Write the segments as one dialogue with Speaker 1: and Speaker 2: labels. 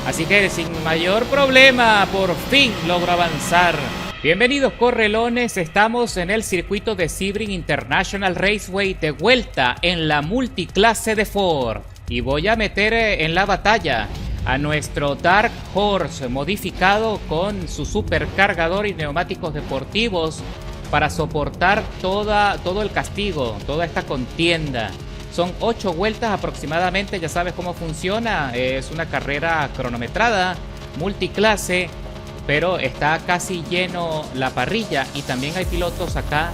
Speaker 1: Así que sin mayor problema, por fin logro avanzar. Bienvenidos correlones, estamos en el circuito de Sebring International Raceway de vuelta en la multiclase de Ford. Y voy a meter en la batalla a nuestro Dark Horse modificado con su supercargador y neumáticos deportivos para soportar todo el castigo, toda esta contienda. Son 8 vueltas aproximadamente, ya sabes cómo funciona. Es una carrera cronometrada, multiclase, pero está casi lleno la parrilla y también hay pilotos acá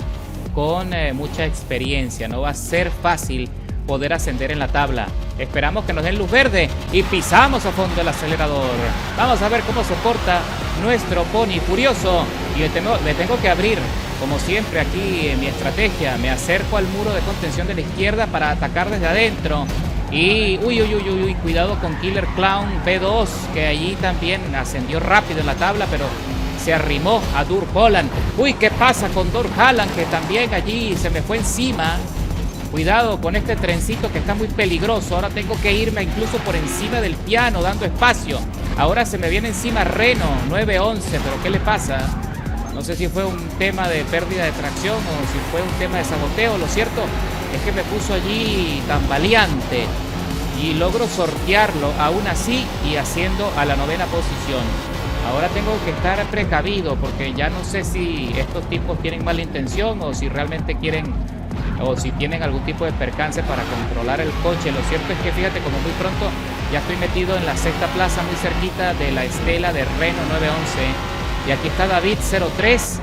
Speaker 1: con mucha experiencia. No va a ser fácil poder ascender en la tabla. Esperamos que nos den luz verde y pisamos a fondo el acelerador. Vamos a ver cómo se porta nuestro pony furioso. Y le tengo que abrir, como siempre aquí en mi estrategia. Me acerco al muro de contención de la izquierda para atacar desde adentro. Y uy, cuidado con Killer Clown B2, que allí también ascendió rápido en la tabla, pero se arrimó a Dur Holland. Uy, ¿qué pasa con Dur Holland? Que también allí se me fue encima. Cuidado con este trencito que está muy peligroso. Ahora tengo que irme incluso por encima del piano, dando espacio. Ahora se me viene encima Renault 911, pero ¿qué le pasa? No sé si fue un tema de pérdida de tracción o si fue un tema de saboteo. Lo cierto es que me puso allí tambaleante y logro sortearlo aún así y haciendo a la 9ª posición. Ahora tengo que estar precavido porque ya no sé si estos tipos tienen mala intención o si realmente quieren o si tienen algún tipo de percance para controlar el coche. Lo cierto es que fíjate como muy pronto ya estoy metido en la 6ª plaza, muy cerquita de la estela de Renault 911. Y aquí está David 03.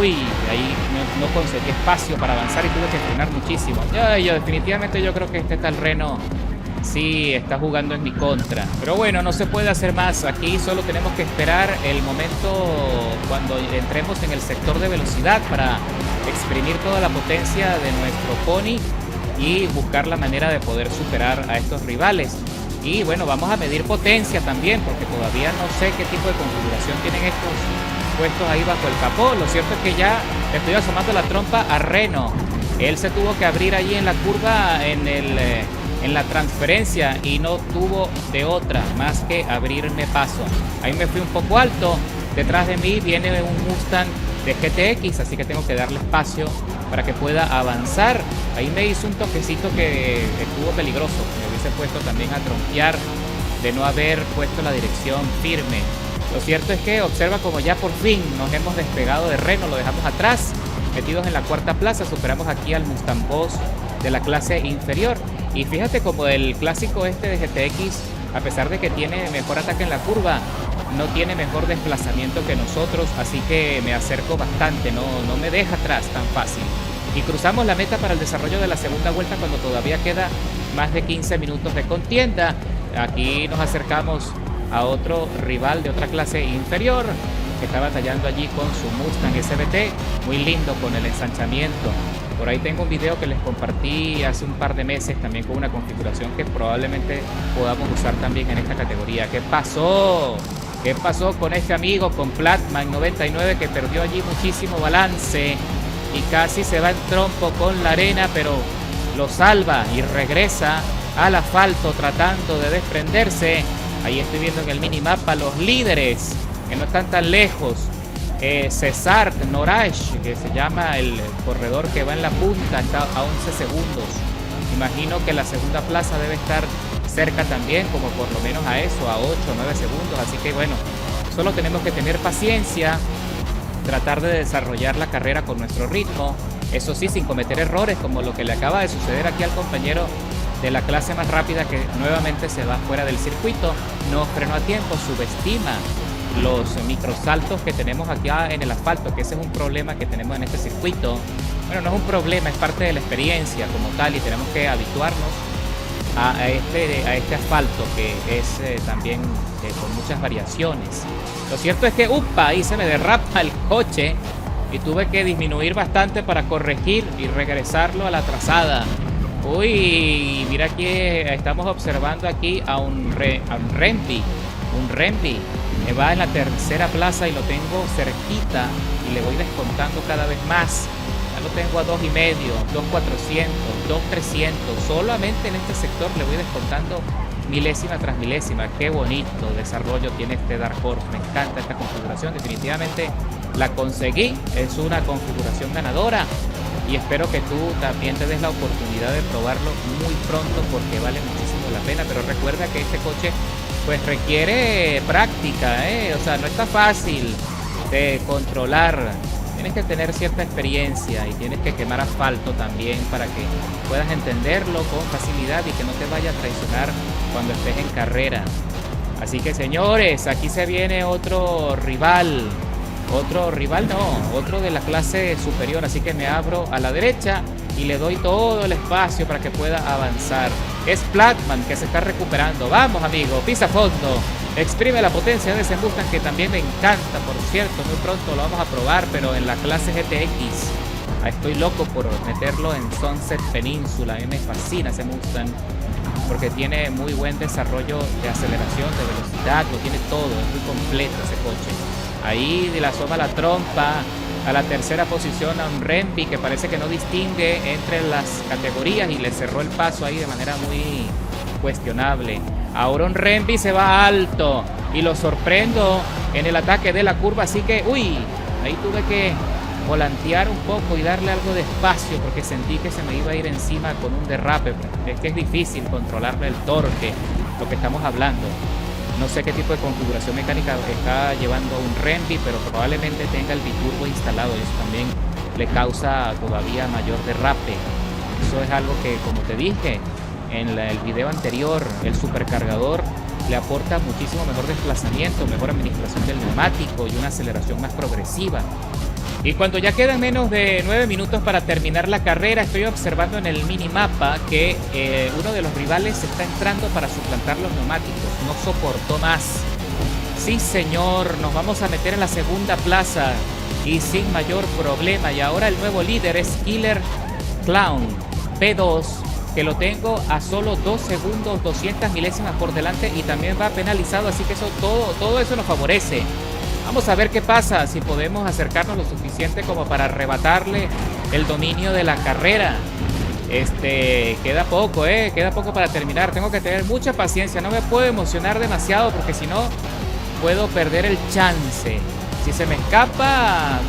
Speaker 1: Uy, ahí no conseguí espacio para avanzar y tuve que frenar muchísimo. Yo definitivamente yo creo que este tal Renault sí está jugando en mi contra. Pero bueno, no se puede hacer más. Aquí solo tenemos que esperar el momento cuando entremos en el sector de velocidad para exprimir toda la potencia de nuestro pony y buscar la manera de poder superar a estos rivales. Y bueno, vamos a medir potencia también, porque todavía no sé qué tipo de configuración tienen estos puestos ahí bajo el capó. Lo cierto es que ya le estoy asomando la trompa a Renault. Él se tuvo que abrir allí en la curva, en la transferencia, y no tuvo de otra más que abrirme paso. Ahí me fui un poco alto. Detrás de mí viene un Mustang de GTX, así que tengo que darle espacio para que pueda avanzar. Ahí me hizo un toquecito que estuvo peligroso. Me hubiese puesto también a trompear de no haber puesto la dirección firme. Lo cierto es que observa como ya por fin nos hemos despegado de Renault, lo dejamos atrás, metidos en la 4ª plaza. Superamos aquí al Mustang Boss de la clase inferior. Y fíjate como el clásico este de GTX, a pesar de que tiene mejor ataque en la curva, no tiene mejor desplazamiento que nosotros, así que me acerco bastante, no me deja atrás tan fácil. Y cruzamos la meta para el desarrollo de la 2ª vuelta cuando todavía queda más de 15 minutos de contienda. Aquí nos acercamos a otro rival de otra clase inferior que está batallando allí con su Mustang SVT, muy lindo con el ensanchamiento. Por ahí tengo un video que les compartí hace un par de meses también con una configuración que probablemente podamos usar también en esta categoría. ¿Qué pasó? ¿Qué pasó con este amigo, con Platman 99, que perdió allí muchísimo balance y casi se va en trompo con la arena, pero lo salva y regresa al asfalto tratando de desprenderse? Ahí estoy viendo en el minimapa los líderes que no están tan lejos. César Norash, que se llama el corredor que va en la punta, está a 11 segundos. Imagino que la 2ª plaza debe estar cerca también, como por lo menos a eso, a 8 o 9 segundos. Así que bueno, solo tenemos que tener paciencia, tratar de desarrollar la carrera con nuestro ritmo, eso sí, sin cometer errores como lo que le acaba de suceder aquí al compañero de la clase más rápida, que nuevamente se va fuera del circuito. No frenó a tiempo, subestima los microsaltos que tenemos aquí en el asfalto, que ese es un problema que tenemos en este circuito. Bueno, no es un problema, es parte de la experiencia como tal, y tenemos que habituarnos a este asfalto, que es también con muchas variaciones. Lo cierto es que ahí se me derrapa el coche y tuve que disminuir bastante para corregir y regresarlo a la trazada. Uy, mira que estamos observando aquí a un Rempi. Un Rempi que va en la 3ª plaza y lo tengo cerquita y le voy descontando cada vez más. Ya lo tengo a 2.5, 2.400, 2.300. Solamente en este sector le voy descontando milésima tras milésima. Qué bonito desarrollo tiene este Dark Horse. Me encanta esta configuración. Definitivamente la conseguí. Es una configuración ganadora. Y espero que tú también te des la oportunidad de probarlo muy pronto porque vale muchísimo la pena. Pero recuerda que este coche pues requiere práctica, o sea, no está fácil de controlar. Tienes que tener cierta experiencia y tienes que quemar asfalto también para que puedas entenderlo con facilidad y que no te vaya a traicionar cuando estés en carrera. Así que señores, aquí se viene otro rival otro de la clase superior, así que me abro a la derecha y le doy todo el espacio para que pueda avanzar. Es Platman que se está recuperando. Vamos amigo, pisa fondo. Exprime la potencia de ese Mustang que también me encanta, por cierto. Muy pronto lo vamos a probar, pero en la clase GTX. Estoy loco por meterlo en Sunset Peninsula. A mí me fascina ese Mustang porque tiene muy buen desarrollo de aceleración, de velocidad, lo tiene todo, es muy completo ese coche. Ahí le asoma la trompa a la tercera posición a un Renby que parece que no distingue entre las categorías y le cerró el paso ahí de manera muy cuestionable. Ahora un Renby se va alto y lo sorprendo en el ataque de la curva, así que ahí tuve que volantear un poco y darle algo de espacio porque sentí que se me iba a ir encima con un derrape. Es que es difícil controlarle el torque, lo que estamos hablando. No sé qué tipo de configuración mecánica está llevando un Renby, pero probablemente tenga el biturbo instalado y eso también le causa todavía mayor derrape. Eso es algo que, como te dije en el video anterior, el supercargador le aporta muchísimo mejor desplazamiento, mejor administración del neumático y una aceleración más progresiva. Y cuando ya quedan menos de 9 minutos para terminar la carrera, estoy observando en el minimapa que uno de los rivales está entrando para suplantar los neumáticos. No soportó más. Sí, señor, nos vamos a meter en la segunda plaza y sin mayor problema. Y ahora el nuevo líder es Killer Clown P2, que lo tengo a solo 2 segundos, 200 milésimas por delante y también va penalizado. Así que eso todo eso nos favorece. Vamos a ver qué pasa, si podemos acercarnos lo suficiente como para arrebatarle el dominio de la carrera. Queda poco, queda poco para terminar. Tengo que tener mucha paciencia, no me puedo emocionar demasiado porque si no puedo perder el chance. Si se me escapa,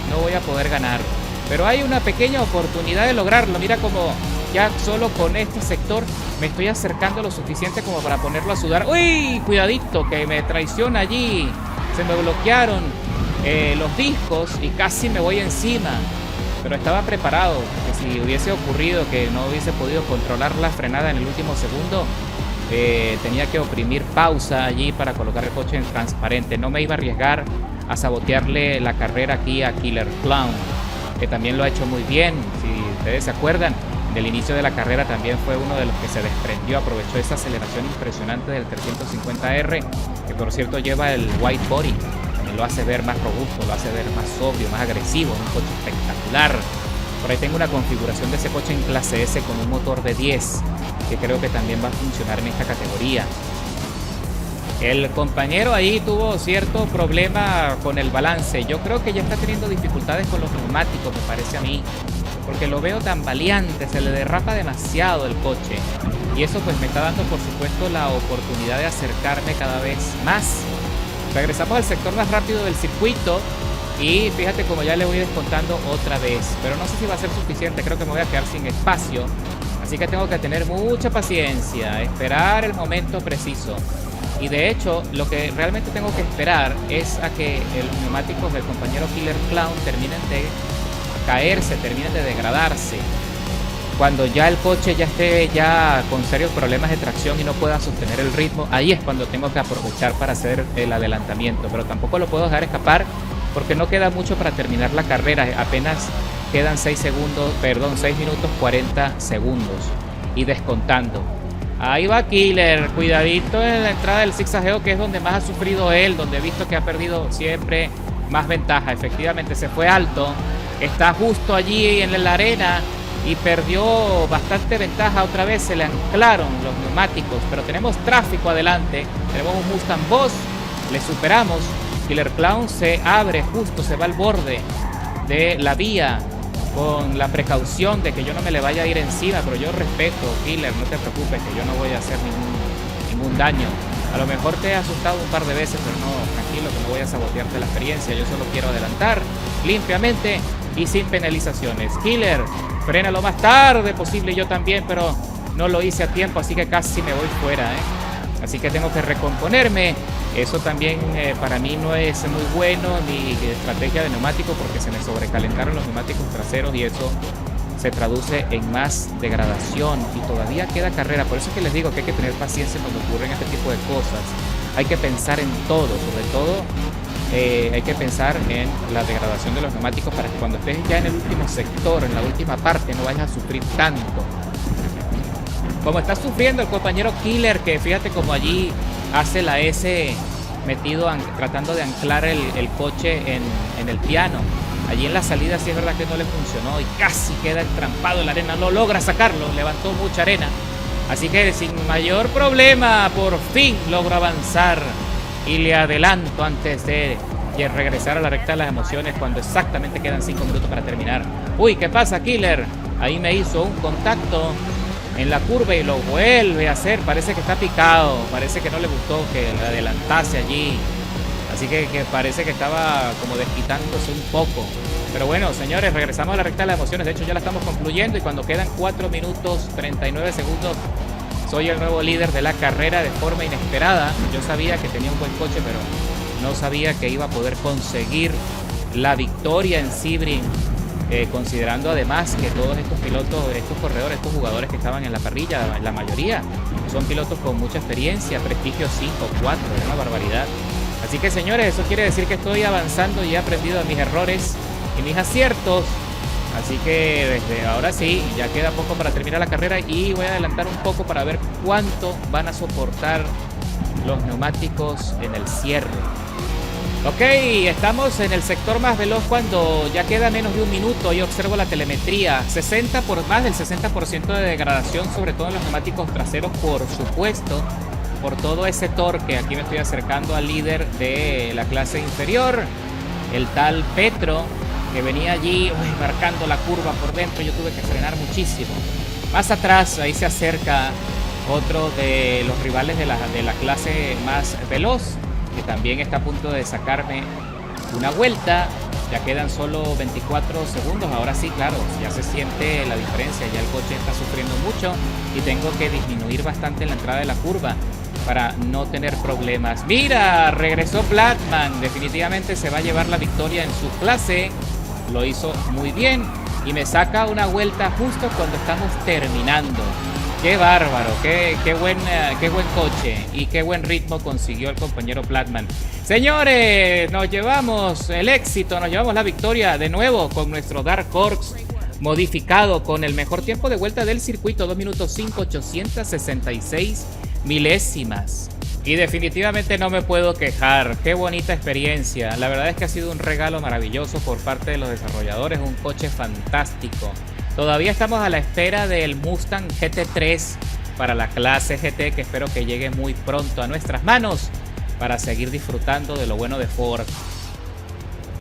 Speaker 1: no voy a poder ganar. Pero hay una pequeña oportunidad de lograrlo. Mira como ya solo con este sector me estoy acercando lo suficiente como para ponerlo a sudar. ¡Uy! Cuidadito, que me traiciona allí. Se me bloquearon los discos y casi me voy encima. Pero estaba preparado, que si hubiese ocurrido que no hubiese podido controlar la frenada en el último segundo, tenía que oprimir pausa allí para colocar el coche en transparente. No me iba a arriesgar a sabotearle la carrera aquí a Killer Clown, que también lo ha hecho muy bien. Si ustedes se acuerdan, del inicio de la carrera también fue uno de los que se desprendió, aprovechó esa aceleración impresionante del 350R, que por cierto lleva el white body, también lo hace ver más robusto, lo hace ver más sobrio, más agresivo, un coche espectacular. Por ahí tengo una configuración de ese coche en clase S con un motor de 10, que creo que también va a funcionar en esta categoría. El compañero ahí tuvo cierto problema con el balance. Yo creo que ya está teniendo dificultades con los neumáticos, me parece a mí, porque lo veo tan valiente, se le derrapa demasiado el coche. Y eso pues me está dando por supuesto la oportunidad de acercarme cada vez más. Regresamos al sector más rápido del circuito y fíjate como ya le voy descontando otra vez. Pero no sé si va a ser suficiente, creo que me voy a quedar sin espacio. Así que tengo que tener mucha paciencia, esperar el momento preciso. Y de hecho, lo que realmente tengo que esperar es a que los neumáticos del compañero Killer Clown terminen de caerse, terminen de degradarse. Cuando ya el coche ya esté con serios problemas de tracción y no pueda sostener el ritmo, ahí es cuando tengo que aprovechar para hacer el adelantamiento. Pero tampoco lo puedo dejar escapar porque no queda mucho para terminar la carrera. Apenas quedan 6 minutos 40 segundos y descontando. Ahí va Killer, cuidadito en la entrada del zigzagueo, que es donde más ha sufrido él, donde he visto que ha perdido siempre más ventaja. Efectivamente se fue alto, está justo allí en la arena y perdió bastante ventaja otra vez. Se le anclaron los neumáticos, pero tenemos tráfico adelante. Tenemos un Mustang Boss, le superamos. Killer Clown se abre justo, se va al borde de la vía con la precaución de que yo no me le vaya a ir encima, pero yo respeto, Killer, no te preocupes, que yo no voy a hacer ningún daño. A lo mejor te he asustado un par de veces, pero no, tranquilo, que no voy a sabotearte la experiencia. Yo solo quiero adelantar limpiamente y sin penalizaciones. Killer, frena lo más tarde posible, yo también, pero no lo hice a tiempo, así que casi me voy fuera, Así que tengo que recomponerme. Eso también para mí no es muy bueno, ni estrategia de neumático, porque se me sobrecalentaron los neumáticos traseros y eso se traduce en más degradación y todavía queda carrera. Por eso es que les digo que hay que tener paciencia cuando ocurren este tipo de cosas. Hay que pensar en todo, sobre todo hay que pensar en la degradación de los neumáticos para que cuando estés ya en el último sector, en la última parte, no vayas a sufrir tanto como está sufriendo el compañero Killer, que fíjate como allí hace la S metido tratando de anclar el coche en el piano. Allí en la salida sí es verdad que no le funcionó y casi queda entrampado en la arena, no logra sacarlo, levantó mucha arena. Así que sin mayor problema, por fin logro avanzar y le adelanto antes de regresar a la recta de las emociones cuando exactamente quedan 5 minutos para terminar. Uy, ¿qué pasa, Killer? Ahí me hizo un contacto en la curva y lo vuelve a hacer. Parece que está picado, parece que no le gustó que le adelantase allí. Así que parece que estaba como desquitándose un poco. Pero bueno, señores, regresamos a la recta de las emociones. De hecho, ya la estamos concluyendo y cuando quedan 4 minutos 39 segundos, soy el nuevo líder de la carrera de forma inesperada. Yo sabía que tenía un buen coche, pero no sabía que iba a poder conseguir la victoria en Sebring. Considerando además que todos estos pilotos, estos corredores, estos jugadores que estaban en la parrilla, la mayoría son pilotos con mucha experiencia, prestigio 5, 4, es una barbaridad. Así que señores, eso quiere decir que estoy avanzando y he aprendido de mis errores y mis aciertos. Así que desde ahora sí, ya queda poco para terminar la carrera y voy a adelantar un poco para ver cuánto van a soportar los neumáticos en el cierre. Ok, estamos en el sector más veloz cuando ya queda menos de un minuto y observo la telemetría. Más del 60% de degradación, sobre todo en los neumáticos traseros, por supuesto, por todo ese torque. Aquí me estoy acercando al líder de la clase inferior, el tal Petro, que venía allí marcando la curva por dentro. Yo tuve que frenar muchísimo. Más atrás, ahí se acerca otro de los rivales de la clase más veloz, que también está a punto de sacarme una vuelta. Ya quedan solo 24 segundos. Ahora sí, claro, ya se siente la diferencia. Ya el coche está sufriendo mucho y tengo que disminuir bastante en la entrada de la curva para no tener problemas. Mira, regresó Blackman. Definitivamente se va a llevar la victoria en su clase. Lo hizo muy bien y me saca una vuelta justo cuando estamos terminando. Qué bárbaro, qué buen coche y qué buen ritmo consiguió el compañero Blackman. Señores, nos llevamos el éxito, nos llevamos la victoria de nuevo con nuestro Dark Horse modificado con el mejor tiempo de vuelta del circuito, 2 minutos 5, 866 milésimas. Y definitivamente no me puedo quejar. Qué bonita experiencia. La verdad es que ha sido un regalo maravilloso por parte de los desarrolladores, un coche fantástico. Todavía estamos a la espera del Mustang GT3 para la clase GT, que espero que llegue muy pronto a nuestras manos para seguir disfrutando de lo bueno de Ford.